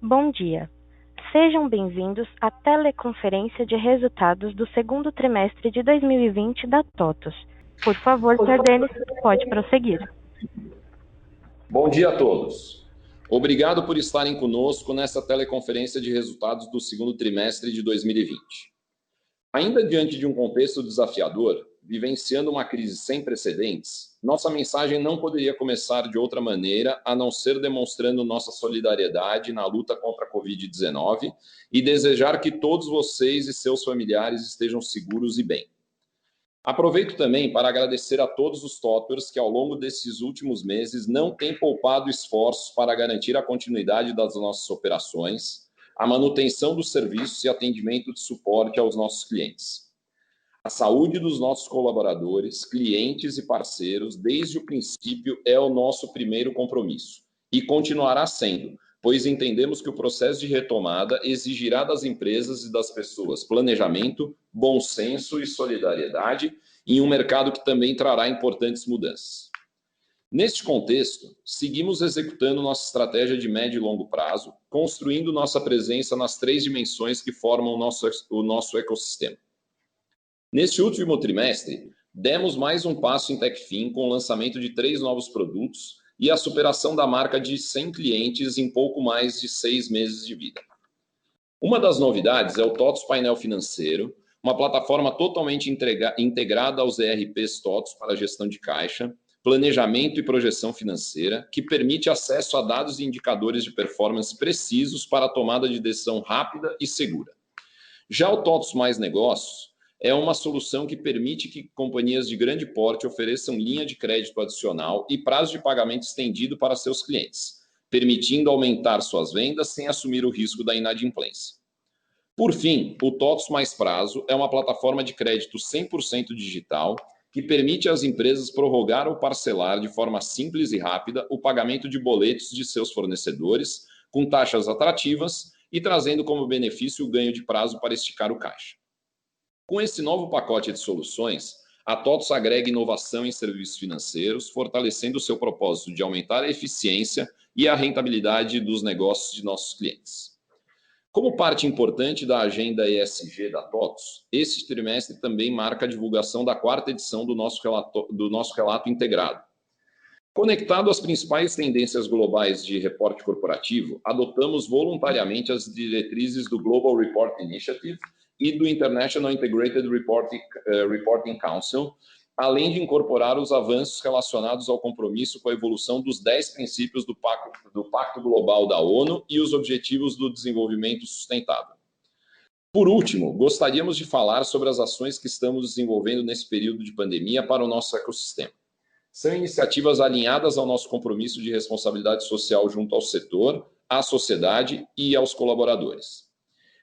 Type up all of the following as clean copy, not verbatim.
Bom dia. Sejam bem-vindos à teleconferência de resultados do segundo trimestre de 2020 da TOTVS. Por favor, Sr. Denis, pode prosseguir. Bom dia a todos. Obrigado por estarem conosco nessa teleconferência de resultados do segundo trimestre de 2020. Ainda diante de um contexto desafiador, vivenciando uma crise sem precedentes, nossa mensagem não poderia começar de outra maneira a não ser demonstrando nossa solidariedade na luta contra a Covid-19 e desejar que todos vocês e seus familiares estejam seguros e bem. Aproveito também para agradecer a todos os TOTVERS que ao longo desses últimos meses não têm poupado esforços para garantir a continuidade das nossas operações, a manutenção dos serviços e atendimento de suporte aos nossos clientes. A saúde dos nossos colaboradores, clientes e parceiros, desde o princípio, é o nosso primeiro compromisso e continuará sendo, pois entendemos que o processo de retomada exigirá das empresas e das pessoas planejamento, bom senso e solidariedade em um mercado que também trará importantes mudanças. Neste contexto, seguimos executando nossa estratégia de médio e longo prazo, construindo nossa presença nas 3 dimensões que formam o nosso ecossistema. Neste último trimestre, demos mais um passo em TechFin com o lançamento de 3 novos produtos e a superação da marca de 100 clientes em pouco mais de 6 meses de vida. Uma das novidades é o TOTVS Painel Financeiro, uma plataforma totalmente integrada aos ERPs TOTVS para gestão de caixa, planejamento e projeção financeira, que permite acesso a dados e indicadores de performance precisos para a tomada de decisão rápida e segura. Já o TOTVS Mais Negócios é uma solução que permite que companhias de grande porte ofereçam linha de crédito adicional e prazo de pagamento estendido para seus clientes, permitindo aumentar suas vendas sem assumir o risco da inadimplência. Por fim, o TOTVS Mais Prazo é uma plataforma de crédito 100% digital que permite às empresas prorrogar ou parcelar de forma simples e rápida o pagamento de boletos de seus fornecedores com taxas atrativas e trazendo como benefício o ganho de prazo para esticar o caixa. Com esse novo pacote de soluções, a TOTVS agrega inovação em serviços financeiros, fortalecendo o seu propósito de aumentar a eficiência e a rentabilidade dos negócios de nossos clientes. Como parte importante da agenda ESG da TOTVS, esse trimestre também marca a divulgação da 4ª edição do nosso relato integrado. Conectado às principais tendências globais de reporte corporativo, adotamos voluntariamente as diretrizes do Global Report Initiative e do International Integrated Reporting Council, além de incorporar os avanços relacionados ao compromisso com a evolução dos 10 princípios do Pacto Global da ONU e os Objetivos do Desenvolvimento Sustentável. Por último, gostaríamos de falar sobre as ações que estamos desenvolvendo nesse período de pandemia para o nosso ecossistema. São iniciativas alinhadas ao nosso compromisso de responsabilidade social junto ao setor, à sociedade e aos colaboradores.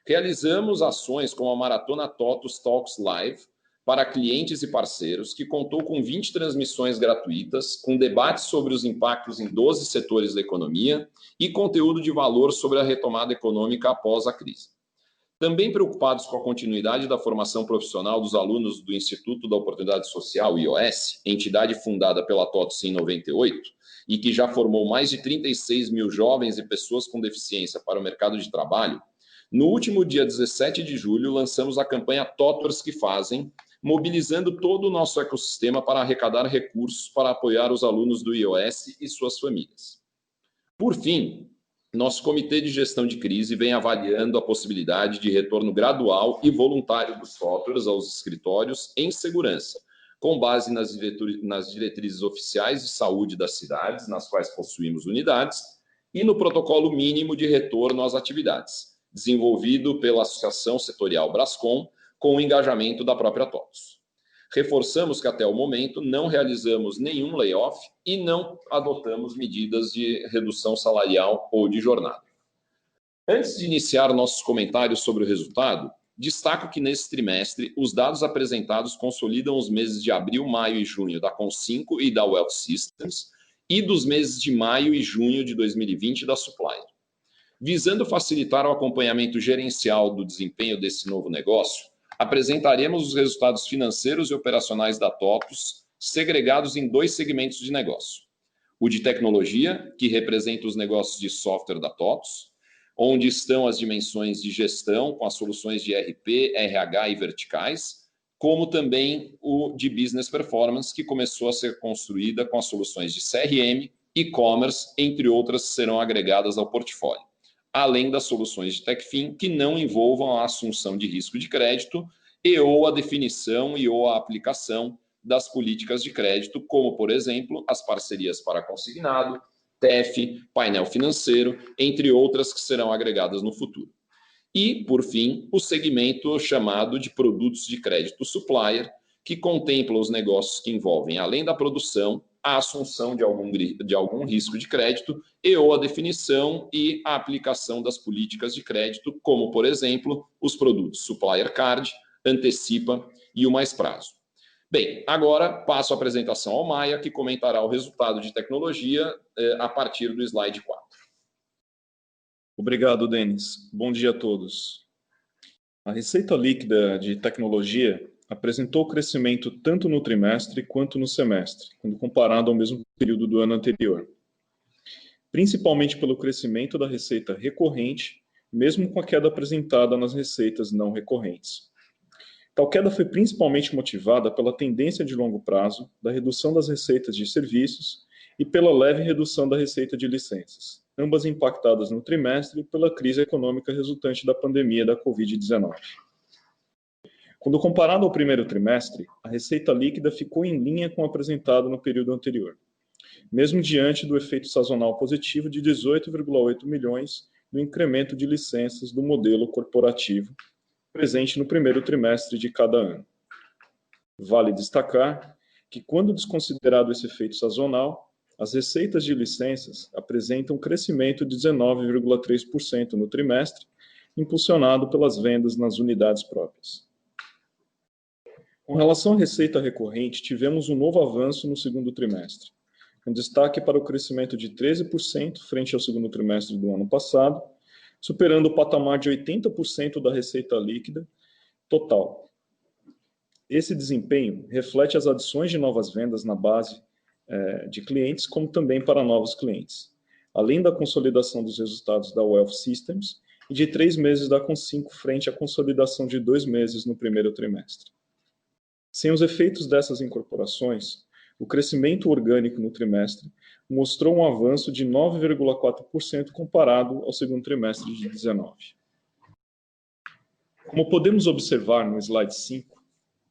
Realizamos ações como a Maratona TOTVS Talks Live, para clientes e parceiros, que contou com 20 transmissões gratuitas, com debates sobre os impactos em 12 setores da economia e conteúdo de valor sobre a retomada econômica após a crise. Também preocupados com a continuidade da formação profissional dos alunos do Instituto da Oportunidade Social, IOS, entidade fundada pela TOTVS em 98, e que já formou mais de 36 mil jovens e pessoas com deficiência para o mercado de trabalho, no último dia 17 de julho lançamos a campanha TOTVERS que Fazem, mobilizando todo o nosso ecossistema para arrecadar recursos para apoiar os alunos do IOS e suas famílias. Por fim, nosso Comitê de Gestão de Crise vem avaliando a possibilidade de retorno gradual e voluntário dos TOTVERS aos escritórios em segurança, com base nas diretrizes oficiais de saúde das cidades, nas quais possuímos unidades, e no protocolo mínimo de retorno às atividades, desenvolvido pela Associação Setorial Brascom, com o engajamento da própria TOTVS. Reforçamos que até o momento não realizamos nenhum layoff e não adotamos medidas de redução salarial ou de jornada. Antes de iniciar nossos comentários sobre o resultado, destaco que nesse trimestre os dados apresentados consolidam os meses de abril, maio e junho da Com5 e da Wealth Systems e dos meses de maio e junho de 2020 da Supplier. Visando facilitar o acompanhamento gerencial do desempenho desse novo negócio, apresentaremos os resultados financeiros e operacionais da TOTVS, segregados em 2 segmentos de negócio. O de tecnologia, que representa os negócios de software da TOTVS, onde estão as dimensões de gestão, com as soluções de ERP, RH e verticais, como também o de Business Performance, que começou a ser construída com as soluções de CRM, e-commerce, entre outras, que serão agregadas ao portfólio, além das soluções de TechFin, que não envolvam a assunção de risco de crédito e ou a definição e ou a aplicação das políticas de crédito, como, por exemplo, as parcerias para consignado, TEF, painel financeiro, entre outras que serão agregadas no futuro. E, por fim, o segmento chamado de produtos de crédito supplier, que contempla os negócios que envolvem, além da produção, a assunção de algum risco de crédito e ou a definição e a aplicação das políticas de crédito, como, por exemplo, os produtos Supplier Card, Antecipa e o Mais Prazo. Bem, agora passo a apresentação ao Maia, que comentará o resultado de tecnologia a partir do slide 4. Obrigado, Denis. Bom dia a todos. A receita líquida de tecnologia apresentou crescimento tanto no trimestre quanto no semestre, quando comparado ao mesmo período do ano anterior. Principalmente pelo crescimento da receita recorrente, mesmo com a queda apresentada nas receitas não recorrentes. Tal queda foi principalmente motivada pela tendência de longo prazo da redução das receitas de serviços e pela leve redução da receita de licenças, ambas impactadas no trimestre pela crise econômica resultante da pandemia da Covid-19. Quando comparado ao primeiro trimestre, a receita líquida ficou em linha com o apresentado no período anterior, mesmo diante do efeito sazonal positivo de 18,8 milhões no incremento de licenças do modelo corporativo, presente no primeiro trimestre de cada ano. Vale destacar que, quando desconsiderado esse efeito sazonal, as receitas de licenças apresentam crescimento de 19,3% no trimestre, impulsionado pelas vendas nas unidades próprias. Com relação à receita recorrente, tivemos um novo avanço no segundo trimestre, com destaque para o crescimento de 13% frente ao segundo trimestre do ano passado, superando o patamar de 80% da receita líquida total. Esse desempenho reflete as adições de novas vendas na base de clientes, como também para novos clientes, além da consolidação dos resultados da Wealth Systems e de 3 meses da Concinco frente à consolidação de 2 meses no primeiro trimestre. Sem os efeitos dessas incorporações, o crescimento orgânico no trimestre mostrou um avanço de 9,4% comparado ao segundo trimestre de 2019. Como podemos observar no slide 5,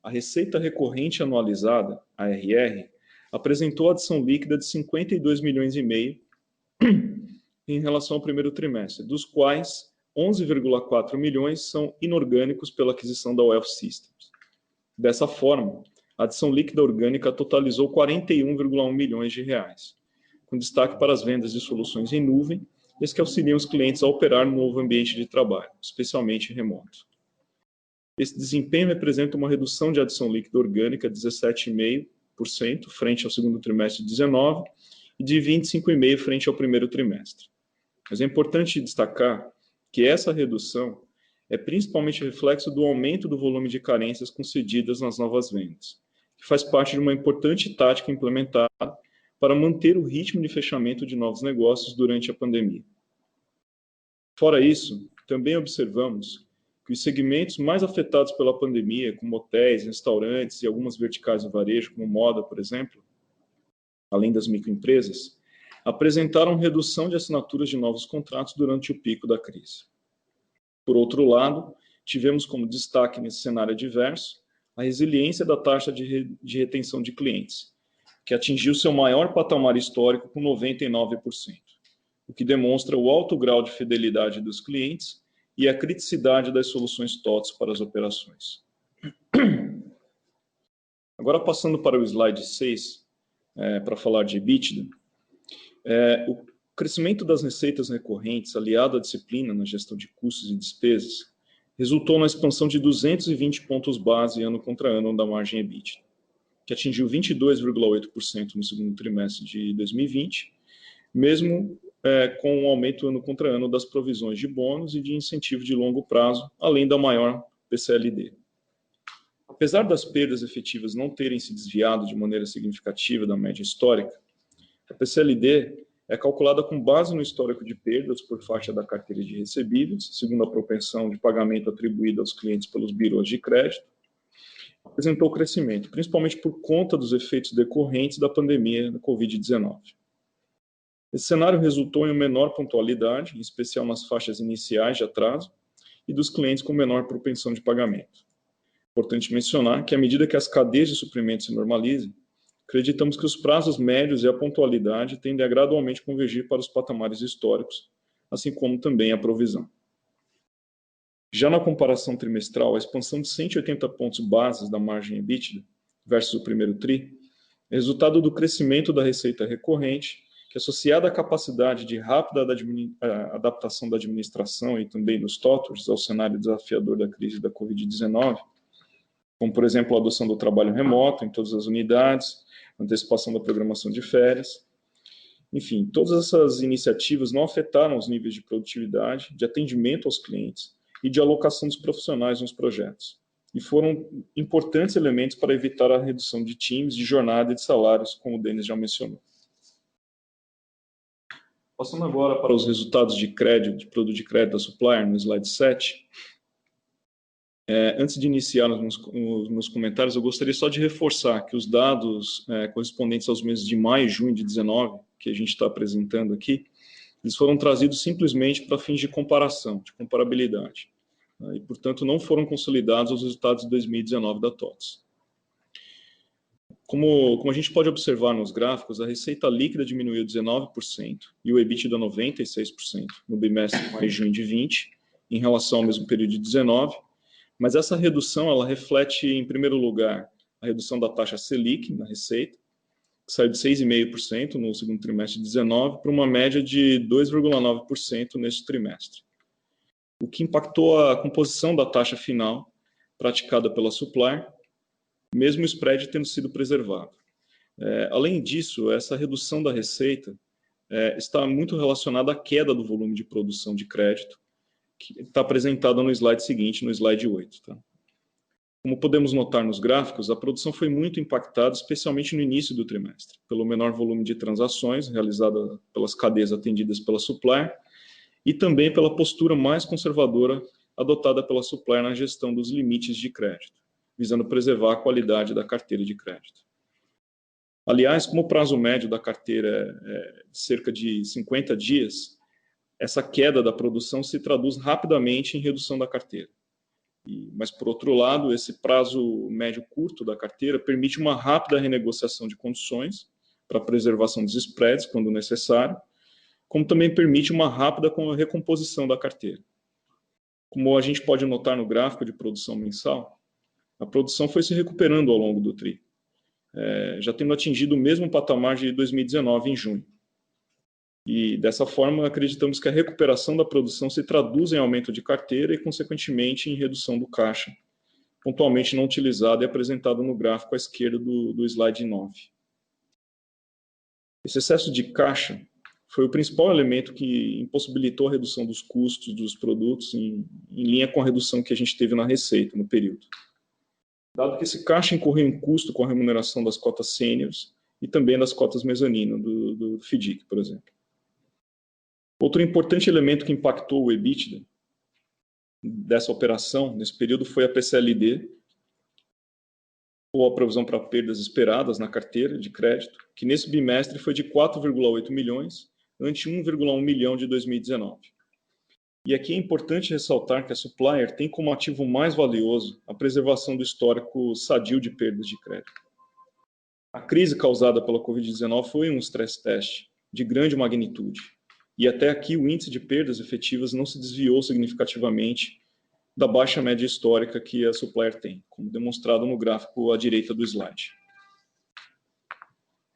a receita recorrente anualizada, ARR, apresentou adição líquida de 52 milhões e meio em relação ao primeiro trimestre, dos quais 11,4 milhões são inorgânicos pela aquisição da Wealth Systems. Dessa forma, a adição líquida orgânica totalizou 41,1 milhões de reais, com destaque para as vendas de soluções em nuvem e as que auxiliam os clientes a operar no novo ambiente de trabalho, especialmente remoto. Esse desempenho representa uma redução de adição líquida orgânica de 17,5% frente ao segundo trimestre de 2019 e de 25,5% frente ao primeiro trimestre. Mas é importante destacar que essa redução é principalmente reflexo do aumento do volume de carências concedidas nas novas vendas, que faz parte de uma importante tática implementada para manter o ritmo de fechamento de novos negócios durante a pandemia. Fora isso, também observamos que os segmentos mais afetados pela pandemia, como hotéis, restaurantes e algumas verticais do varejo, como moda, por exemplo, além das microempresas, apresentaram redução de assinaturas de novos contratos durante o pico da crise. Por outro lado, tivemos como destaque nesse cenário adverso a resiliência da taxa de retenção de clientes, que atingiu seu maior patamar histórico com 99%, o que demonstra o alto grau de fidelidade dos clientes e a criticidade das soluções TOTS para as operações. Agora, passando para o slide 6, para falar de EBITDA, o crescimento das receitas recorrentes, aliado à disciplina na gestão de custos e despesas, resultou na expansão de 220 pontos base ano contra ano da margem EBITDA, que atingiu 22,8% no segundo trimestre de 2020, mesmo com o aumento ano contra ano das provisões de bônus e de incentivo de longo prazo, além da maior PCLD. Apesar das perdas efetivas não terem se desviado de maneira significativa da média histórica, a PCLD é calculada com base no histórico de perdas por faixa da carteira de recebíveis, segundo a propensão de pagamento atribuída aos clientes pelos birôs de crédito, apresentou crescimento, principalmente por conta dos efeitos decorrentes da pandemia da Covid-19. Esse cenário resultou em uma menor pontualidade, em especial nas faixas iniciais de atraso, e dos clientes com menor propensão de pagamento. Importante mencionar que, à medida que as cadeias de suprimentos se normalizem, acreditamos que os prazos médios e a pontualidade tendem a gradualmente convergir para os patamares históricos, assim como também a provisão. Já na comparação trimestral, a expansão de 180 pontos bases da margem EBITDA versus o primeiro TRI é resultado do crescimento da receita recorrente, que, associada à capacidade de rápida adaptação da administração e também dos TOTVS ao cenário desafiador da crise da Covid-19, como, por exemplo, a adoção do trabalho remoto em todas as unidades, antecipação da programação de férias. Enfim, todas essas iniciativas não afetaram os níveis de produtividade, de atendimento aos clientes e de alocação dos profissionais nos projetos, e foram importantes elementos para evitar a redução de times, de jornada e de salários, como o Denis já mencionou. Passando agora para os resultados de crédito, de produto de crédito da Supplier, no slide 7. Antes de iniciar nos comentários, eu gostaria só de reforçar que os dados correspondentes aos meses de maio e junho de 19, que a gente está apresentando aqui, eles foram trazidos simplesmente para fins de comparação, de comparabilidade, e, portanto, não foram consolidados os resultados de 2019 da TOTVS. Como a gente pode observar nos gráficos, a receita líquida diminuiu 19% e o EBITDA 96% no bimestre de maio e junho de 20, em relação ao mesmo período de 19, mas essa redução ela reflete, em primeiro lugar, a redução da taxa Selic na receita, que saiu de 6,5% no segundo trimestre de 19 para uma média de 2,9% neste trimestre, o que impactou a composição da taxa final praticada pela Supplier, mesmo o spread tendo sido preservado. Além disso, essa redução da receita está muito relacionada à queda do volume de produção de crédito, que está apresentada no slide seguinte, no slide 8. Tá? Como podemos notar nos gráficos, a produção foi muito impactada, especialmente no início do trimestre, pelo menor volume de transações realizada pelas cadeias atendidas pela Supplier e também pela postura mais conservadora adotada pela Supplier na gestão dos limites de crédito, visando preservar a qualidade da carteira de crédito. Aliás, como o prazo médio da carteira é de cerca de 50 dias, essa queda da produção se traduz rapidamente em redução da carteira. Mas, por outro lado, esse prazo médio curto da carteira permite uma rápida renegociação de condições para preservação dos spreads, quando necessário, como também permite uma rápida recomposição da carteira. Como a gente pode notar no gráfico de produção mensal, a produção foi se recuperando ao longo do TRI, já tendo atingido o mesmo patamar de 2019 em junho. E, dessa forma, acreditamos que a recuperação da produção se traduz em aumento de carteira e, consequentemente, em redução do caixa, pontualmente não utilizado e apresentado no gráfico à esquerda do slide 9. Esse excesso de caixa foi o principal elemento que impossibilitou a redução dos custos dos produtos em linha com a redução que a gente teve na receita no período. Dado que esse caixa incorreu em custo com a remuneração das cotas sêniores e também das cotas mezanino do FDIC, por exemplo. Outro importante elemento que impactou o EBITDA dessa operação nesse período foi a PCLD, ou a provisão para perdas esperadas na carteira de crédito, que nesse bimestre foi de 4,8 milhões, ante 1,1 milhão de 2019. E aqui é importante ressaltar que a Supplier tem como ativo mais valioso a preservação do histórico sadio de perdas de crédito. A crise causada pela Covid-19 foi um stress test de grande magnitude, e até aqui o índice de perdas efetivas não se desviou significativamente da baixa média histórica que a Supplier tem, como demonstrado no gráfico à direita do slide.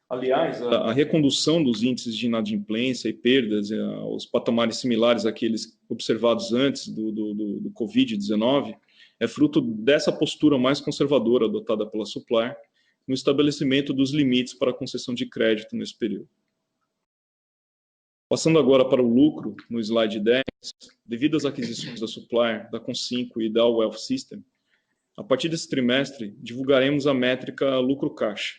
Aliás, a recondução dos índices de inadimplência e perdas aos patamares similares àqueles observados antes do Covid-19 é fruto dessa postura mais conservadora adotada pela Supplier no estabelecimento dos limites para a concessão de crédito nesse período. Passando agora para o lucro, no slide 10, devido às aquisições da Supplier, da Concinco e da Wealth System, a partir desse trimestre, divulgaremos a métrica lucro-caixa,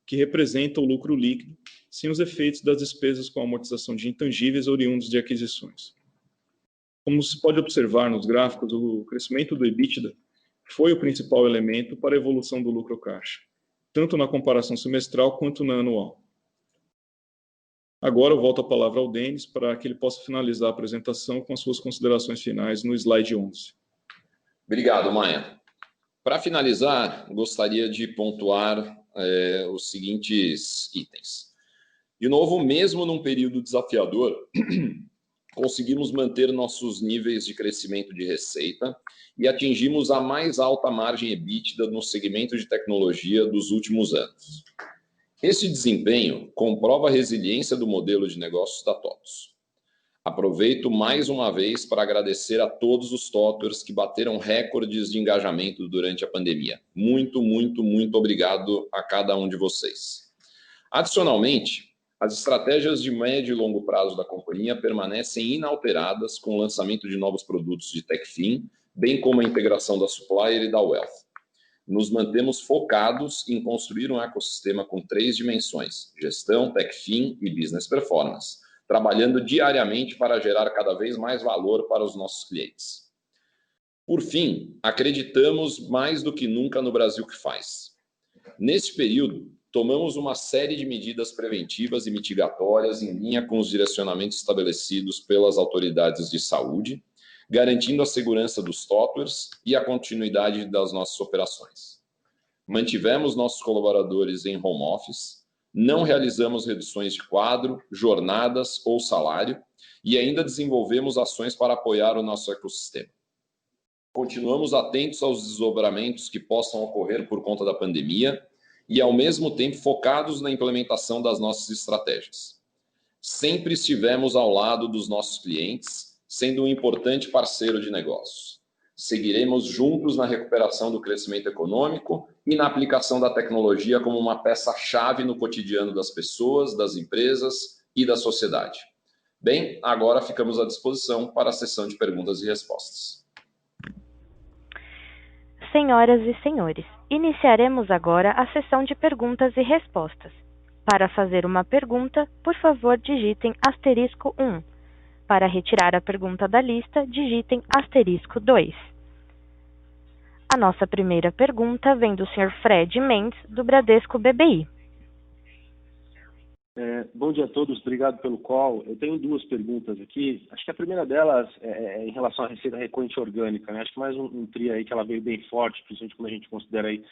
que representa o lucro líquido, sem os efeitos das despesas com amortização de intangíveis oriundos de aquisições. Como se pode observar nos gráficos, o crescimento do EBITDA foi o principal elemento para a evolução do lucro-caixa, tanto na comparação semestral quanto na anual. Agora eu volto a palavra ao Denis para que ele possa finalizar a apresentação com as suas considerações finais no slide 11. Obrigado, Maia. Para finalizar, gostaria de pontuar os seguintes itens. De novo, mesmo num período desafiador, conseguimos manter nossos níveis de crescimento de receita e atingimos a mais alta margem EBITDA no segmento de tecnologia dos últimos anos. Esse desempenho comprova a resiliência do modelo de negócios da TOTVS. Aproveito mais uma vez para agradecer a todos os TOTVERS que bateram recordes de engajamento durante a pandemia. Muito, muito, muito obrigado a cada um de vocês. Adicionalmente, as estratégias de médio e longo prazo da companhia permanecem inalteradas com o lançamento de novos produtos de TechFin, bem como a integração da Supplier e da Wealth. Nos mantemos focados em construir um ecossistema com 3 dimensões: gestão, TechFin e Business Performance, trabalhando diariamente para gerar cada vez mais valor para os nossos clientes. Por fim, acreditamos mais do que nunca no Brasil que faz. Neste período, tomamos uma série de medidas preventivas e mitigatórias em linha com os direcionamentos estabelecidos pelas autoridades de saúde, garantindo a segurança dos TOTVERS e a continuidade das nossas operações. Mantivemos nossos colaboradores em home office, não realizamos reduções de quadro, jornadas ou salário e ainda desenvolvemos ações para apoiar o nosso ecossistema. Continuamos atentos aos desdobramentos que possam ocorrer por conta da pandemia e, ao mesmo tempo, focados na implementação das nossas estratégias. Sempre estivemos ao lado dos nossos clientes, sendo um importante parceiro de negócios. Seguiremos juntos na recuperação do crescimento econômico e na aplicação da tecnologia como uma peça-chave no cotidiano das pessoas, das empresas e da sociedade. Bem, agora ficamos à disposição para a sessão de perguntas e respostas. Senhoras e senhores, iniciaremos agora a sessão de perguntas e respostas. Para fazer uma pergunta, por favor, digitem *1. Para retirar a pergunta da lista, digitem *2. A nossa primeira pergunta vem do Sr. Fred Mendes, do Bradesco BBI. Bom dia a todos, obrigado pelo call. Eu tenho 2 perguntas aqui. Acho que a primeira delas é em relação à receita recorrente orgânica, né? Acho que mais um TRI aí que ela veio bem forte, principalmente quando a gente considera aí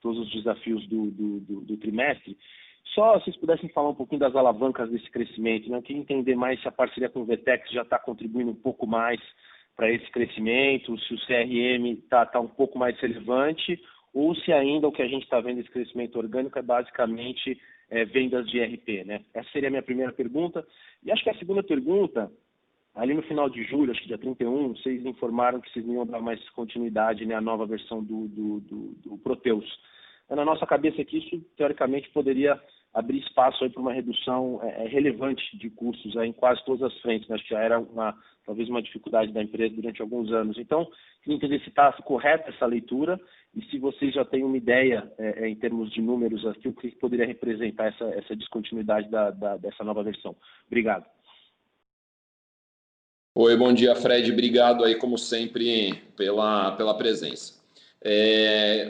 todos os desafios do trimestre. Só se vocês pudessem falar um pouquinho das alavancas desse crescimento, né? Eu queria entender mais se a parceria com o Vetex já está contribuindo um pouco mais para esse crescimento, se o CRM está um pouco mais relevante, ou se ainda o que a gente está vendo esse crescimento orgânico é basicamente vendas de ERP, né? Essa seria a minha primeira pergunta. E acho que a segunda pergunta, ali no final de julho, acho que dia 31, vocês informaram que vocês iam dar mais continuidade, né, à nova versão do Proteus. Na nossa cabeça aqui, isso teoricamente poderia abrir espaço para uma redução relevante de custos em quase todas as frentes, né? Acho que já era talvez uma dificuldade da empresa durante alguns anos. Então, queria entender se está correta essa leitura e se vocês já têm uma ideia, em termos de números, aqui, o que poderia representar essa descontinuidade dessa nova versão. Obrigado. Oi, bom dia, Fred. Obrigado aí, como sempre, pela presença.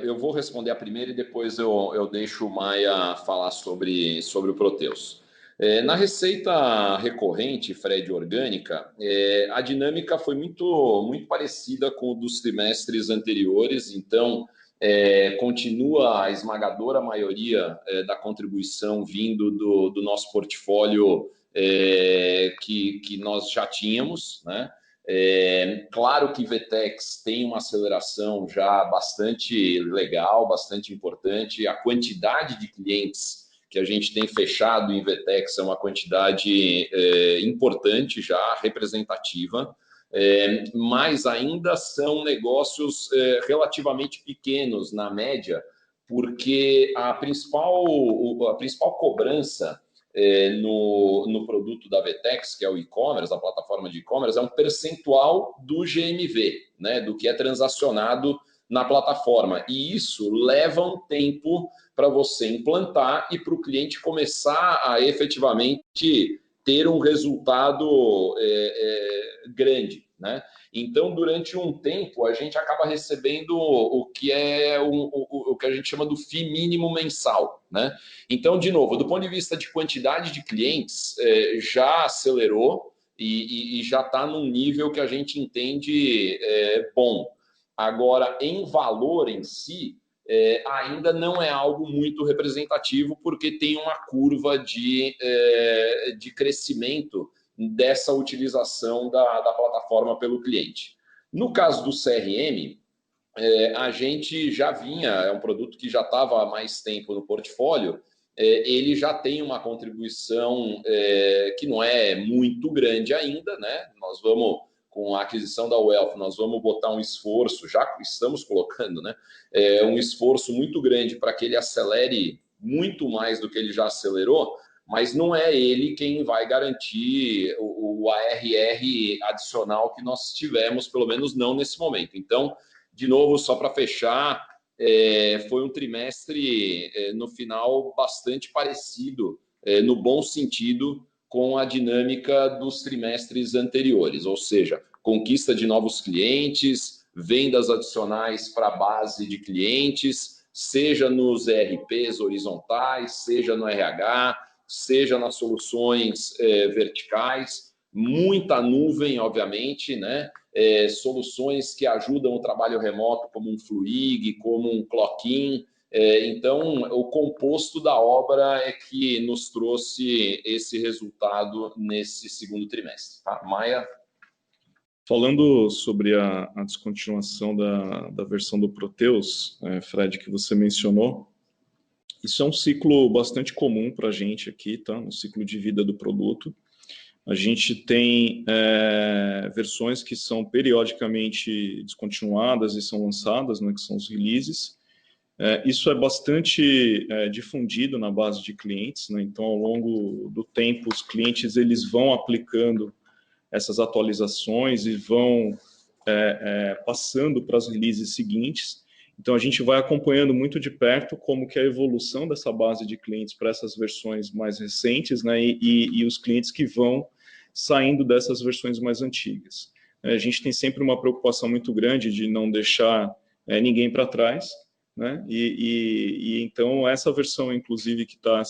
Eu vou responder a primeira e depois eu deixo o Maia falar sobre o Proteus. Na receita recorrente, Fred, orgânica, a dinâmica foi muito parecida com o dos trimestres anteriores, então continua a esmagadora maioria da contribuição vindo do nosso portfólio que nós já tínhamos, né? Claro que Vetex tem uma aceleração já bastante legal, bastante importante. A quantidade de clientes que a gente tem fechado em Vetex é uma quantidade importante já, representativa, mas ainda são negócios relativamente pequenos na média, porque a principal cobrança no produto da Vetex, que é o e-commerce, a plataforma de e-commerce, é um percentual do GMV, né, do que é transacionado na plataforma. E isso leva um tempo para você implantar e para o cliente começar a efetivamente ter um resultado grande, né? Então, durante um tempo, a gente acaba recebendo o que é o que a gente chama do FII mínimo mensal, né? Então, de novo, do ponto de vista de quantidade de clientes, já acelerou e já está num nível que a gente entende bom. Agora, em valor em si, ainda não é algo muito representativo, porque tem uma curva de crescimento dessa utilização da plataforma pelo cliente. No caso do CRM, a gente já vinha, é um produto que já estava há mais tempo no portfólio, ele já tem uma contribuição que não é muito grande ainda, né? Nós vamos, com a aquisição da Wealth, nós vamos botar um esforço, já estamos colocando, né? Um esforço muito grande para que ele acelere muito mais do que ele já acelerou, mas não é ele quem vai garantir o ARR adicional que nós tivemos, pelo menos não nesse momento. Então, de novo, só para fechar, foi um trimestre, no final, bastante parecido, no bom sentido, com a dinâmica dos trimestres anteriores, ou seja, conquista de novos clientes, vendas adicionais para a base de clientes, seja nos ERPs horizontais, seja no RH, seja nas soluções verticais, muita nuvem, obviamente, né? Soluções que ajudam o trabalho remoto, como um Fluig, como um Clock-in. Então, o composto da obra é que nos trouxe esse resultado nesse segundo trimestre. Tá? Maia? Falando sobre a descontinuação da versão do Proteus, Fred, que você mencionou, isso é um ciclo bastante comum para a gente aqui, tá? Um ciclo de vida do produto. A gente tem versões que são periodicamente descontinuadas e são lançadas, né, que são os releases. Isso é bastante difundido na base de clientes, né? Então, ao longo do tempo, os clientes eles vão aplicando essas atualizações e vão passando para as releases seguintes. Então, a gente vai acompanhando muito de perto como que é a evolução dessa base de clientes para essas versões mais recentes, né, e os clientes que vão saindo dessas versões mais antigas. A gente tem sempre uma preocupação muito grande de não deixar ninguém para trás, né, e então essa versão, inclusive, que está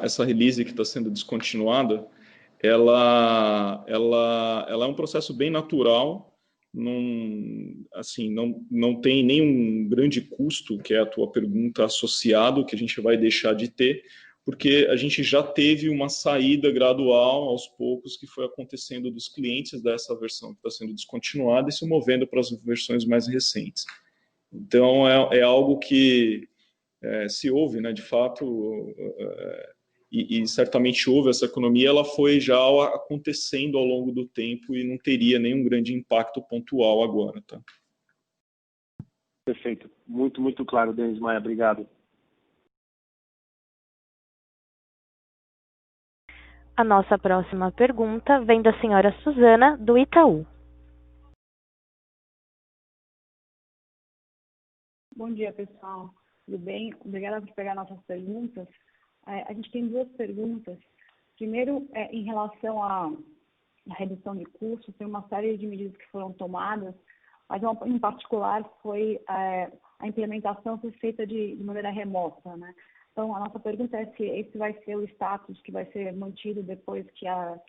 essa release que está sendo descontinuada, ela é um processo bem natural, não tem nenhum grande custo, que é a tua pergunta, associado, que a gente vai deixar de ter, porque a gente já teve uma saída gradual, aos poucos, que foi acontecendo dos clientes dessa versão que está sendo descontinuada e se movendo para as versões mais recentes. Então, é algo que se houve, né, de fato, e certamente houve essa economia, ela foi já acontecendo ao longo do tempo e não teria nenhum grande impacto pontual agora. Tá? Perfeito. Muito, muito claro, Denis Maia. Obrigado. A nossa próxima pergunta vem da senhora Suzana, do Itaú. Bom dia, pessoal. Tudo bem? Obrigada por pegar nossas perguntas. A gente tem duas perguntas. Primeiro, em relação à redução de custos, tem uma série de medidas que foram tomadas, mas em particular foi a implementação foi feita de maneira remota, né? Então, a nossa pergunta é se esse vai ser o status que vai ser mantido depois que a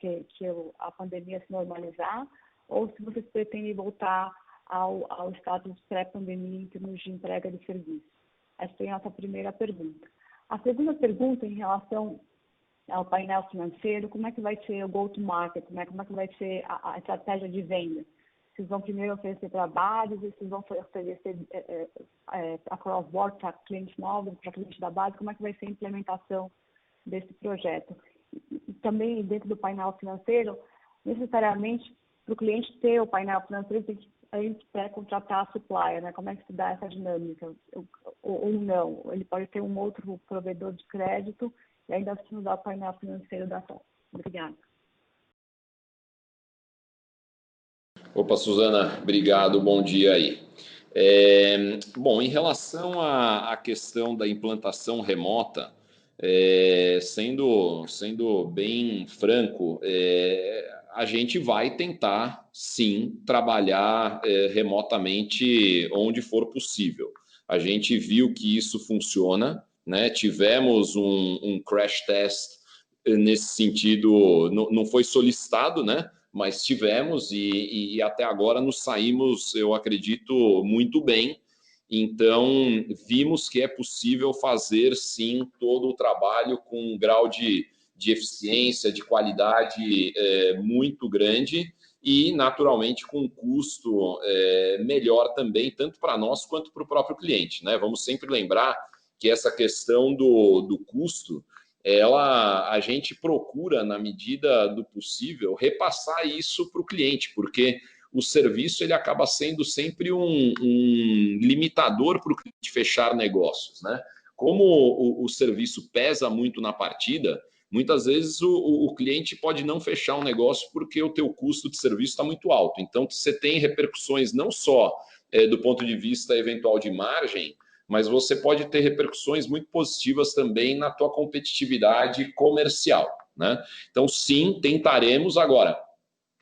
pandemia se normalizar, ou se vocês pretendem voltar ao status pré-pandemia em termos de entrega de serviço. Essa foi a nossa primeira pergunta. A segunda pergunta, em relação ao painel financeiro, como é que vai ser o go-to-market, como é que vai ser a estratégia de venda? Vocês vão primeiro oferecer para bases, vocês vão oferecer a cross-board para clientes novos, para clientes da base, como é que vai ser a implementação desse projeto? E também, dentro do painel financeiro, necessariamente, para o cliente ter o painel financeiro, a gente quer contratar a supplier, né? Como é que se dá essa dinâmica? Ou não? Ele pode ter um outro provedor de crédito e ainda assim usar o painel financeiro da TOP. Obrigada. Opa, Suzana, obrigado, bom dia aí. Bom, em relação à questão da implantação remota, sendo bem franco, a gente vai tentar, sim, trabalhar remotamente onde for possível. A gente viu que isso funciona, né? Tivemos um crash test nesse sentido, não foi solicitado, né? Mas tivemos e até agora nos saímos, eu acredito, muito bem. Então, vimos que é possível fazer, sim, todo o trabalho com um grau de eficiência, de qualidade muito grande e, naturalmente, com um custo melhor também, tanto para nós quanto para o próprio cliente, né? Vamos sempre lembrar que essa questão do custo, a gente procura, na medida do possível, repassar isso para o cliente, porque o serviço ele acaba sendo sempre um limitador para o cliente fechar negócios, né? Como o serviço pesa muito na partida, muitas vezes o cliente pode não fechar um negócio porque o teu custo de serviço está muito alto. Então, você tem repercussões não só do ponto de vista eventual de margem, mas você pode ter repercussões muito positivas também na tua competitividade comercial, né? Então, sim, tentaremos. Agora,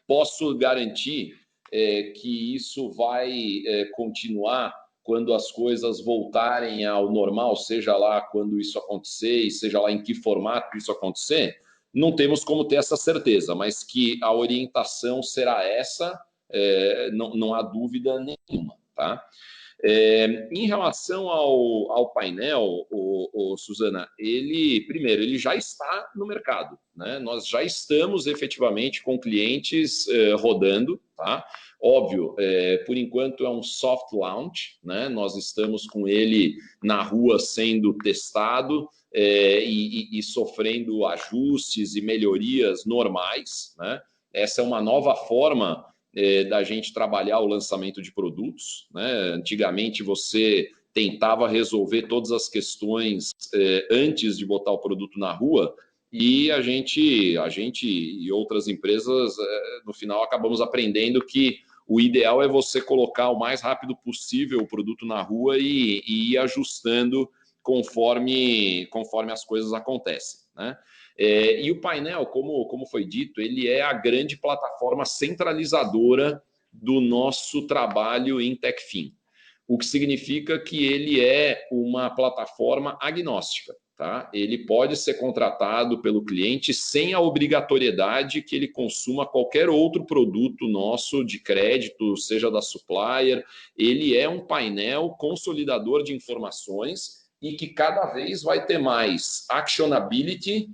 posso garantir que isso vai continuar quando as coisas voltarem ao normal, seja lá quando isso acontecer e seja lá em que formato isso acontecer, não temos como ter essa certeza, mas que a orientação será essa, não há dúvida nenhuma, tá? Em relação ao painel, Suzana, primeiro, ele já está no mercado, né? Nós já estamos efetivamente com clientes rodando, tá? Óbvio, por enquanto é um soft launch, né? Nós estamos com ele na rua sendo testado e sofrendo ajustes e melhorias normais, né? Essa é uma nova forma da gente trabalhar o lançamento de produtos, né? Antigamente você tentava resolver todas as questões antes de botar o produto na rua e a gente e outras empresas no final acabamos aprendendo que o ideal é você colocar o mais rápido possível o produto na rua e ir ajustando conforme as coisas acontecem, né? E o painel, como foi dito, ele é a grande plataforma centralizadora do nosso trabalho em TechFin, o que significa que ele é uma plataforma agnóstica. Tá? Ele pode ser contratado pelo cliente sem a obrigatoriedade que ele consuma qualquer outro produto nosso de crédito, seja da supplier. Ele é um painel consolidador de informações e que cada vez vai ter mais actionability,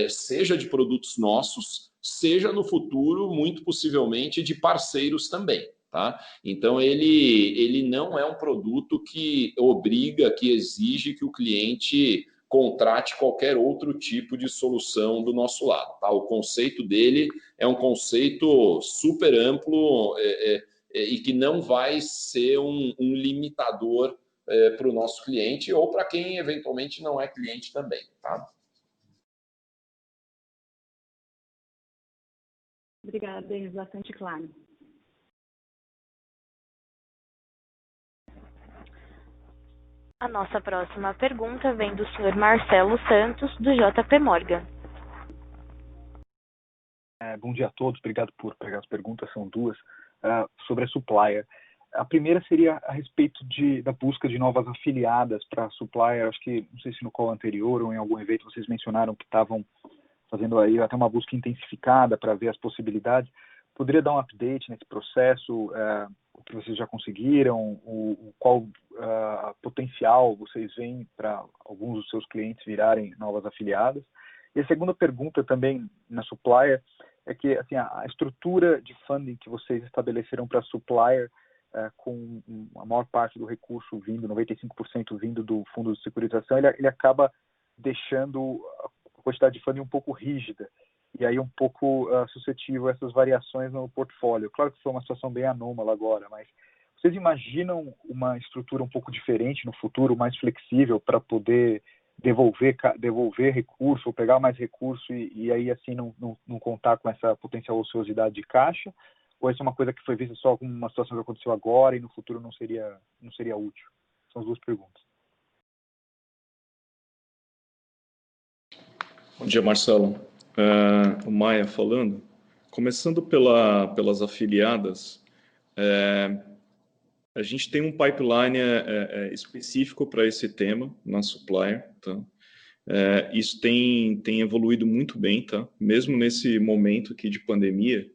seja de produtos nossos, seja no futuro, muito possivelmente, de parceiros também. Tá? Então, ele não é um produto que obriga, que exige que o cliente contrate qualquer outro tipo de solução do nosso lado. Tá? O conceito dele é um conceito super amplo e que não vai ser um limitador para o nosso cliente ou para quem eventualmente não é cliente também. Tá? Obrigada, Denis, bastante claro. A nossa próxima pergunta vem do senhor Marcelo Santos, do JP Morgan. Bom dia a todos, obrigado por pegar as perguntas, são duas, sobre a Supplier. A primeira seria a respeito da busca de novas afiliadas para a Supplier. Acho que, não sei se no call anterior ou em algum evento vocês mencionaram que estavam fazendo aí até uma busca intensificada para ver as possibilidades. Poderia dar um update nesse processo, o que vocês já conseguiram, qual potencial vocês veem para alguns dos seus clientes virarem novas afiliadas? E a segunda pergunta também na Supplier é que assim, a estrutura de funding que vocês estabeleceram para a Supplier, com a maior parte do recurso vindo, 95% vindo do fundo de securitização, ele acaba deixando a quantidade de funding um pouco rígida e aí um pouco suscetível a essas variações no portfólio. Claro que foi uma situação bem anômala agora, mas vocês imaginam uma estrutura um pouco diferente no futuro, mais flexível, para poder devolver recurso ou pegar mais recurso e aí assim não contar com essa potencial ociosidade de caixa? Ou essa é uma coisa que foi vista só como uma situação que aconteceu agora e no futuro não seria útil? São as duas perguntas. Bom dia, Marcelo. O Maia falando. Começando pelas afiliadas, a gente tem um pipeline específico para esse tema na Supplier, tá? Isso tem evoluído muito bem, tá? Mesmo nesse momento aqui de pandemia,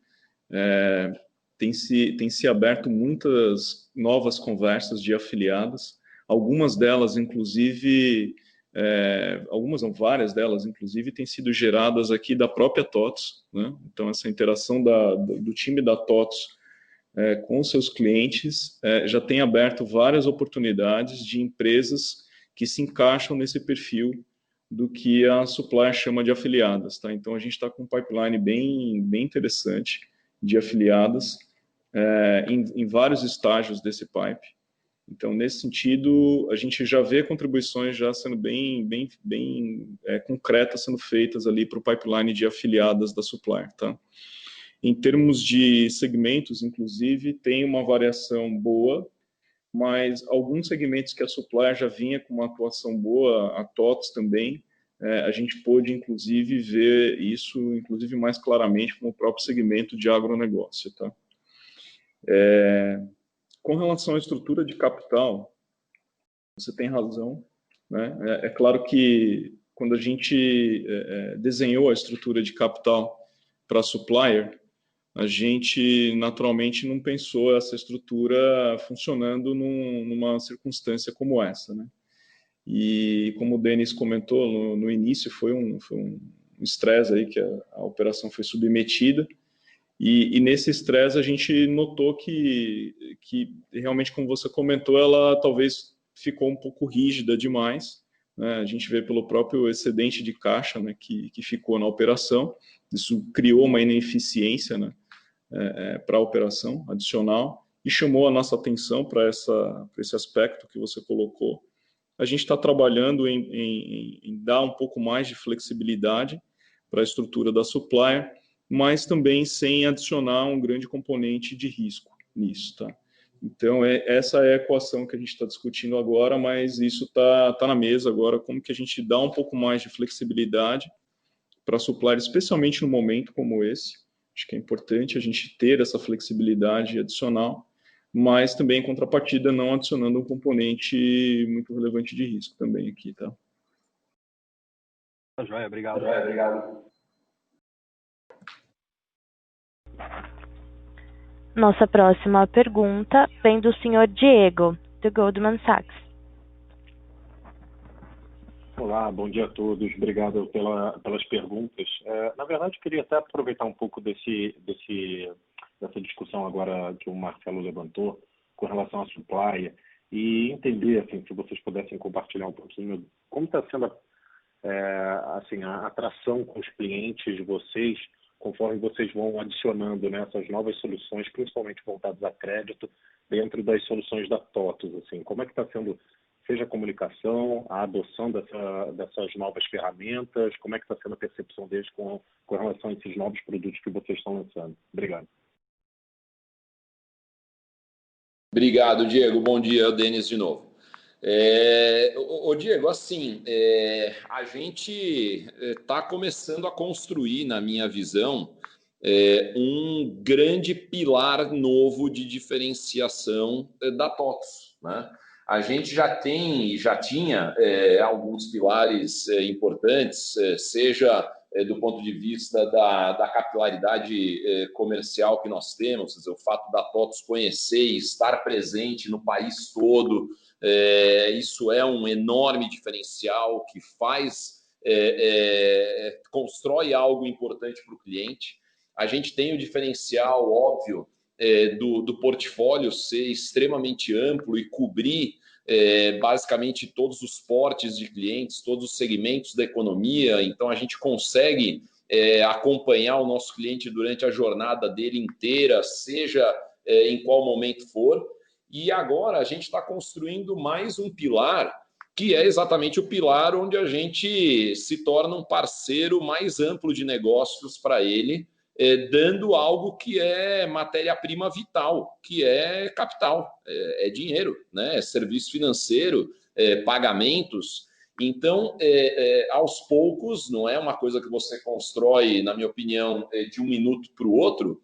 tem se aberto muitas novas conversas de afiliadas, algumas delas, inclusive, várias delas, inclusive, têm sido geradas aqui da própria TOTVS, né? Então, essa interação do time da TOTVS com seus clientes já tem aberto várias oportunidades de empresas que se encaixam nesse perfil do que a Supplier chama de afiliadas, tá? Então, a gente está com um pipeline bem interessante de afiliadas em vários estágios desse pipe. Então, nesse sentido, a gente já vê contribuições já sendo bem concretas sendo feitas ali para o pipeline de afiliadas da Supplier, tá? Em termos de segmentos, inclusive, tem uma variação boa, mas alguns segmentos que a Supplier já vinha com uma atuação boa, a TOTVS também, a gente pôde, inclusive, ver isso, inclusive, mais claramente com o próprio segmento de agronegócio, tá? Com relação à estrutura de capital, você tem razão, né? É claro que quando a gente desenhou a estrutura de capital para a Supplier, a gente naturalmente não pensou essa estrutura funcionando numa circunstância como essa, né? E como o Denis comentou no início, foi um estresse aí que a operação foi submetida. E nesse estresse a gente notou que realmente, como você comentou, ela talvez ficou um pouco rígida demais, né? A gente vê pelo próprio excedente de caixa, né, que ficou na operação. Isso criou uma ineficiência, né, para a operação adicional e chamou a nossa atenção para esse aspecto que você colocou. A gente está trabalhando em dar um pouco mais de flexibilidade para a estrutura da Supplier, mas também sem adicionar um grande componente de risco nisso, tá? Então, essa é a equação que a gente está discutindo agora, mas isso está na mesa agora, como que a gente dá um pouco mais de flexibilidade para a Supplier, especialmente num momento como esse. Acho que é importante a gente ter essa flexibilidade adicional, mas também, em contrapartida, não adicionando um componente muito relevante de risco também aqui, tá? Tá joia, obrigado. Nossa próxima pergunta vem do senhor Diego, do Goldman Sachs. Olá, bom dia a todos. Obrigado pelas perguntas. Na verdade, eu queria até aproveitar um pouco dessa discussão agora que o Marcelo levantou com relação à Supplier e entender, assim, se vocês pudessem compartilhar um pouquinho como está sendo assim, a atração com os clientes de vocês conforme vocês vão adicionando, né, essas novas soluções, principalmente voltadas a crédito, dentro das soluções da TOTVS. Assim, como é que está sendo, seja a comunicação, a adoção dessas novas ferramentas, como é que está sendo a percepção deles com relação a esses novos produtos que vocês estão lançando? Obrigado. Obrigado, Diego. Bom dia, é o Denis de novo. Diego, assim, a gente está começando a construir, na minha visão, um grande pilar novo de diferenciação da TOTVS, né? A gente já tinha alguns pilares importantes, seja do ponto de vista da capilaridade comercial que nós temos, quer dizer, o fato da TOTVS conhecer e estar presente no país todo. Isso é um enorme diferencial que constrói algo importante para o cliente. A gente tem o diferencial óbvio do portfólio ser extremamente amplo e cobrir basicamente todos os portes de clientes, todos os segmentos da economia. Então a gente consegue acompanhar o nosso cliente durante a jornada dele inteira, seja em qual momento for. E agora a gente está construindo mais um pilar, que é exatamente o pilar onde a gente se torna um parceiro mais amplo de negócios para ele, dando algo que é matéria-prima vital, que é capital, é dinheiro, né? É serviço financeiro, pagamentos. Então, aos poucos, não é uma coisa que você constrói, na minha opinião, de um minuto para o outro,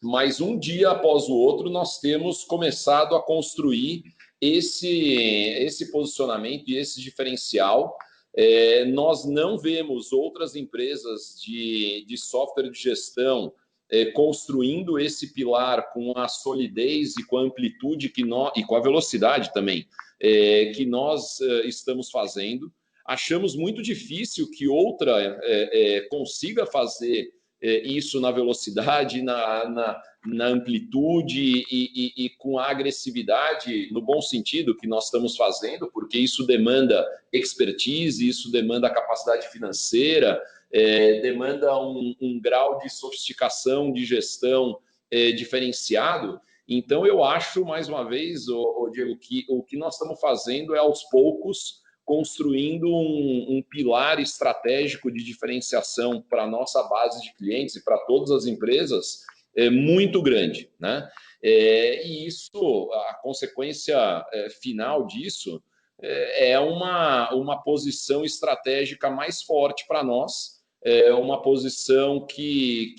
mas um dia após o outro nós temos começado a construir esse posicionamento e esse diferencial. Nós não vemos outras empresas de software de gestão construindo esse pilar com a solidez e com a amplitude e com a velocidade também que nós estamos fazendo. Achamos muito difícil que outra consiga fazer isso na velocidade, na amplitude e com a agressividade, no bom sentido, que nós estamos fazendo, porque isso demanda expertise, isso demanda capacidade financeira, demanda um grau de sofisticação de gestão diferenciado. Então, eu acho, mais uma vez, Diego, que o que nós estamos fazendo é, aos poucos, construindo um pilar estratégico de diferenciação para a nossa base de clientes e para todas as empresas muito grande, né? E isso, a consequência final disso é uma posição estratégica mais forte para nós, uma posição que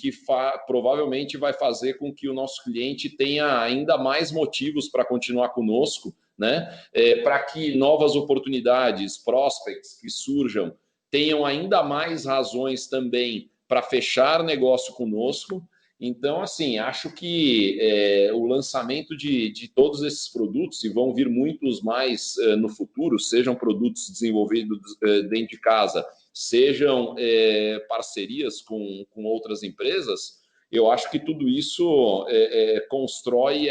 provavelmente vai fazer com que o nosso cliente tenha ainda mais motivos para continuar conosco, né? Para que novas oportunidades, prospects que surjam, tenham ainda mais razões também para fechar negócio conosco. Então, assim, acho que o lançamento de todos esses produtos, e vão vir muitos mais no futuro, sejam produtos desenvolvidos dentro de casa, sejam parcerias com outras empresas, eu acho que tudo isso constrói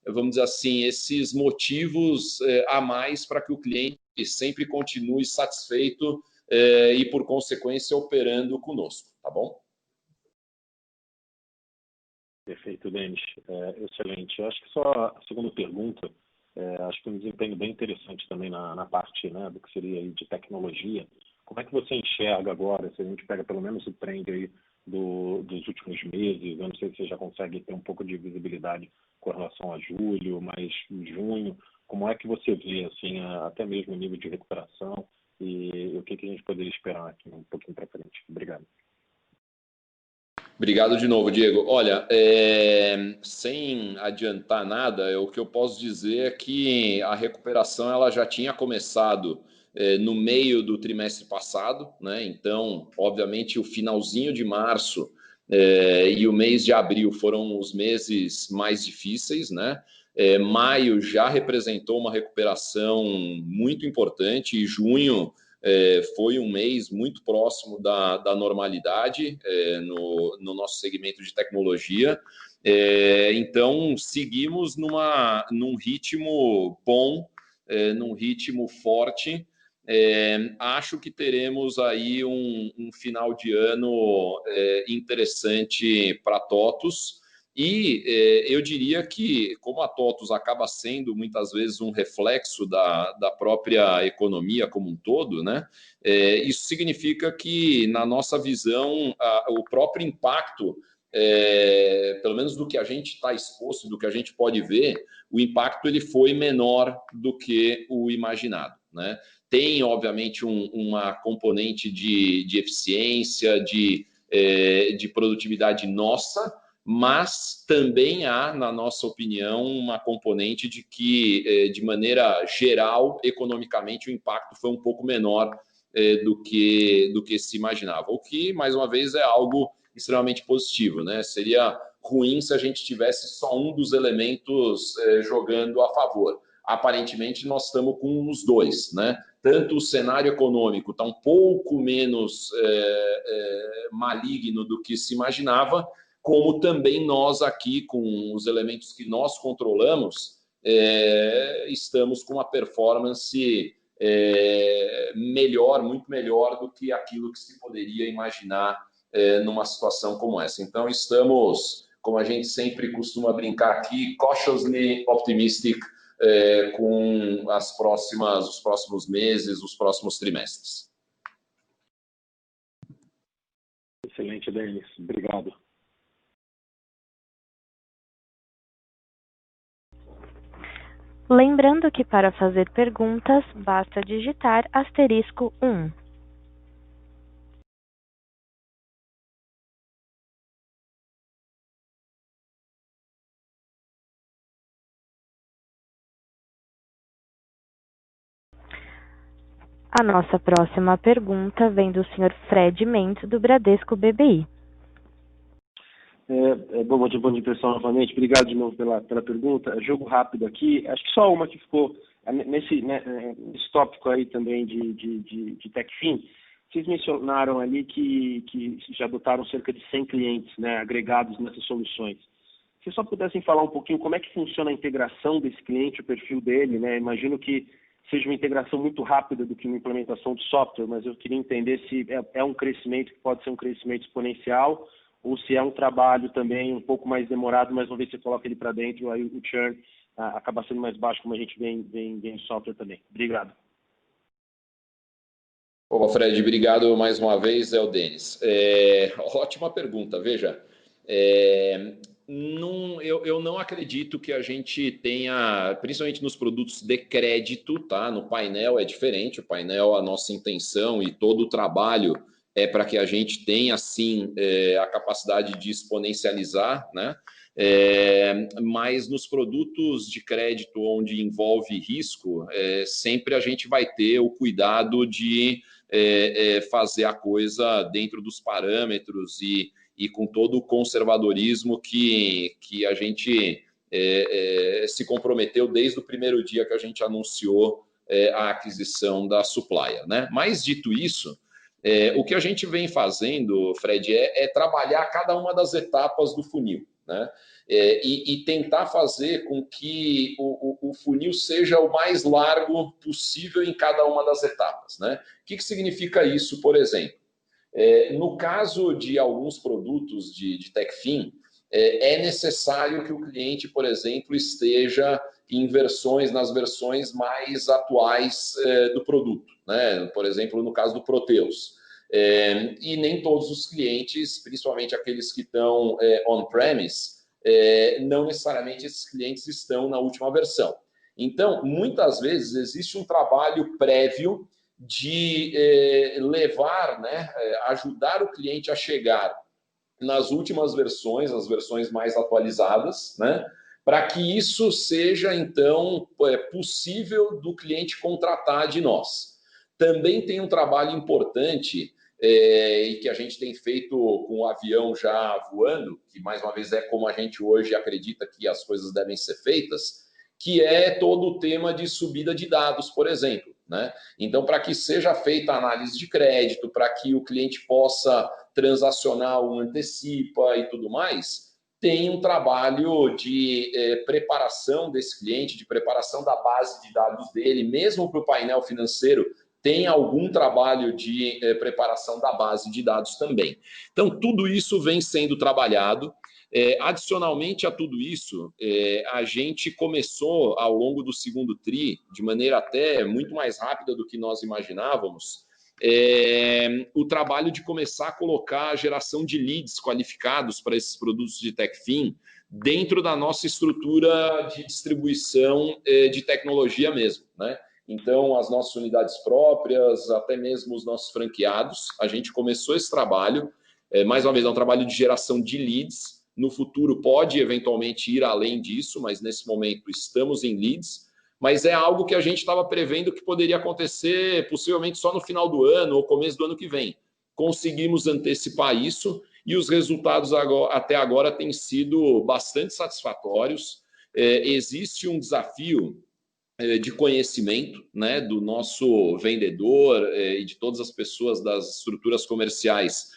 vamos dizer assim, esses motivos a mais para que o cliente sempre continue satisfeito e, por consequência, operando conosco, tá bom? Perfeito, Denis. Excelente. Eu acho que só a segunda pergunta, acho que um desempenho bem interessante também na parte, né, do que seria aí de tecnologia. Como é que você enxerga agora, se a gente pega pelo menos o trend aí dos últimos meses, eu não sei se você já consegue ter um pouco de visibilidade com relação a julho, mas junho, como é que você vê, assim, até mesmo o nível de recuperação e o que a gente poderia esperar aqui um pouquinho para frente? Obrigado. Obrigado de novo, Diego. Olha, sem adiantar nada, o que eu posso dizer é que a recuperação ela já tinha começado no meio do trimestre passado, né? Então, obviamente, o finalzinho de março e o mês de abril foram os meses mais difíceis, né? Maio já representou uma recuperação muito importante e junho foi um mês muito próximo da normalidade no nosso segmento de tecnologia. Então, seguimos num ritmo bom, num ritmo forte. Acho que teremos aí um final de ano interessante para a TOTVS. E eu diria que, como a TOTVS acaba sendo muitas vezes um reflexo da própria economia como um todo, né? Isso significa que, na nossa visão, o próprio impacto, pelo menos do que a gente está exposto, do que a gente pode ver, o impacto ele foi menor do que o imaginado, né? Tem, obviamente, uma componente de eficiência, de produtividade nossa, mas também há, na nossa opinião, uma componente de que, de maneira geral, economicamente, o impacto foi um pouco menor do que se imaginava. O que, mais uma vez, é algo extremamente positivo, né? Seria ruim se a gente tivesse só um dos elementos jogando a favor. Aparentemente, nós estamos com os dois, né? Tanto o cenário econômico está um pouco menos maligno do que se imaginava, como também nós aqui, com os elementos que nós controlamos, estamos com uma performance melhor, muito melhor do que aquilo que se poderia imaginar numa situação como essa. Então, estamos, como a gente sempre costuma brincar aqui, cautiously optimistic com os próximos meses, os próximos trimestres. Excelente, Denis. Obrigado. Lembrando que para fazer perguntas, basta digitar *1. A nossa próxima pergunta vem do Sr. Fred Mendes, do Bradesco BBI. Bom dia, pessoal, novamente. Obrigado de novo pela pergunta. Jogo rápido aqui. Acho que só uma que ficou nesse tópico aí também de TechFin. Vocês mencionaram ali que já adotaram cerca de 100 clientes, né, agregados nessas soluções. Se vocês só pudessem falar um pouquinho como é que funciona a integração desse cliente, o perfil dele, né? Imagino que seja uma integração muito rápida do que uma implementação de software, mas eu queria entender se é um crescimento que pode ser um crescimento exponencial ou se é um trabalho também um pouco mais demorado, mas uma vez que você coloca ele para dentro, aí o churn acaba sendo mais baixo, como a gente vê em software também. Obrigado. Ô, Fred, obrigado mais uma vez, é o Denis. Ótima pergunta, veja. Eu não acredito que a gente tenha, principalmente nos produtos de crédito, tá? No painel é diferente, o painel, a nossa intenção e todo o trabalho é para que a gente tenha, sim, a capacidade de exponencializar, né? Mas nos produtos de crédito onde envolve risco, sempre a gente vai ter o cuidado de fazer a coisa dentro dos parâmetros e com todo o conservadorismo que a gente se comprometeu desde o primeiro dia que a gente anunciou a aquisição da Supplier, né? Mas, dito isso, o que a gente vem fazendo, Fred, é trabalhar cada uma das etapas do funil, né? E tentar fazer com que o funil seja o mais largo possível em cada uma das etapas, né? O que significa isso, por exemplo? No caso de alguns produtos de TechFin, é necessário que o cliente, por exemplo, esteja nas versões mais atuais do produto, né? Por exemplo, no caso do Proteus. E nem todos os clientes, principalmente aqueles que estão on-premise, não necessariamente esses clientes estão na última versão. Então, muitas vezes, existe um trabalho prévio de levar, né, ajudar o cliente a chegar nas últimas versões, as versões mais atualizadas, né, para que isso seja, então, possível do cliente contratar de nós. Também tem um trabalho importante e que a gente tem feito com o avião já voando, que mais uma vez é como a gente hoje acredita que as coisas devem ser feitas, que é todo o tema de subida de dados, por exemplo, né? Então, para que seja feita a análise de crédito, para que o cliente possa transacionar o antecipa e tudo mais, tem um trabalho de preparação desse cliente, de preparação da base de dados dele, mesmo para o painel financeiro, tem algum trabalho de preparação da base de dados também. Então, tudo isso vem sendo trabalhado. Adicionalmente a tudo isso, a gente começou ao longo do segundo TRI, de maneira até muito mais rápida do que nós imaginávamos, o trabalho de começar a colocar a geração de leads qualificados para esses produtos de TechFin dentro da nossa estrutura de distribuição de tecnologia mesmo, né? Então, as nossas unidades próprias, até mesmo os nossos franqueados, a gente começou esse trabalho, mais uma vez, é um trabalho de geração de leads. No futuro pode eventualmente ir além disso, mas nesse momento estamos em leads. Mas é algo que a gente estava prevendo que poderia acontecer possivelmente só no final do ano ou começo do ano que vem. Conseguimos antecipar isso e os resultados até agora têm sido bastante satisfatórios. Existe um desafio de conhecimento, né, do nosso vendedor e de todas as pessoas das estruturas comerciais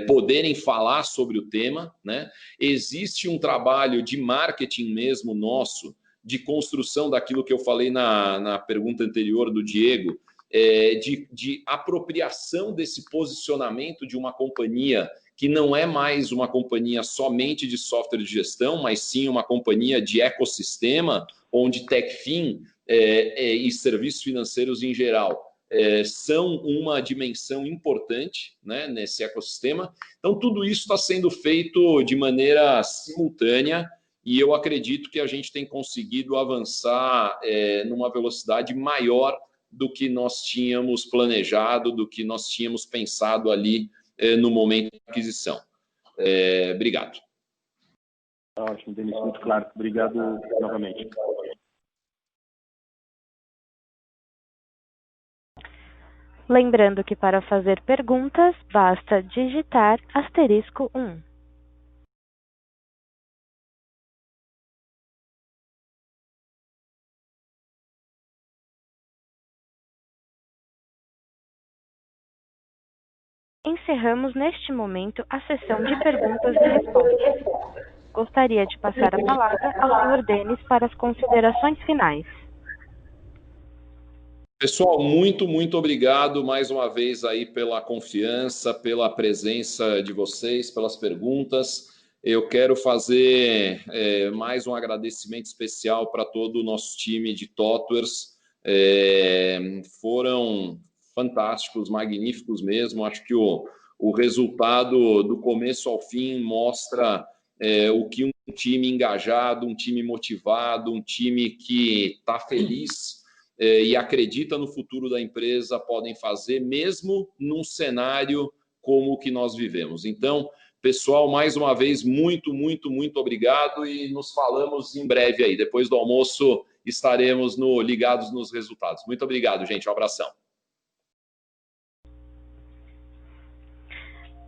poderem falar sobre o tema, né? Existe um trabalho de marketing mesmo nosso, de construção daquilo que eu falei na pergunta anterior do Diego, de apropriação desse posicionamento de uma companhia que não é mais uma companhia somente de software de gestão, mas sim uma companhia de ecossistema, onde TechFin e serviços financeiros em geral são uma dimensão importante, né, nesse ecossistema. Então, tudo isso está sendo feito de maneira simultânea e eu acredito que a gente tem conseguido avançar numa velocidade maior do que nós tínhamos planejado, do que nós tínhamos pensado ali no momento da aquisição. Obrigado. Ótimo, Denis, muito claro. Obrigado novamente. Lembrando que para fazer perguntas, basta digitar *1. Encerramos neste momento a sessão de perguntas e respostas. Gostaria de passar a palavra ao Sr. Denis para as considerações finais. Pessoal, muito obrigado mais uma vez aí pela confiança, pela presença de vocês, pelas perguntas. Eu quero fazer mais um agradecimento especial para todo o nosso time de TOTWERS. Foram fantásticos, magníficos mesmo. Acho que o resultado do começo ao fim mostra o que um time engajado, um time motivado, um time que está feliz e acredita no futuro da empresa podem fazer, mesmo num cenário como o que nós vivemos. Então, pessoal, mais uma vez, muito obrigado e nos falamos em breve aí. Depois do almoço estaremos ligados nos resultados. Muito obrigado, gente. Um abração.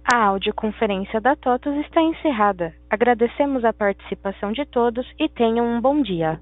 A audioconferência da TOTWS está encerrada. Agradecemos a participação de todos e tenham um bom dia.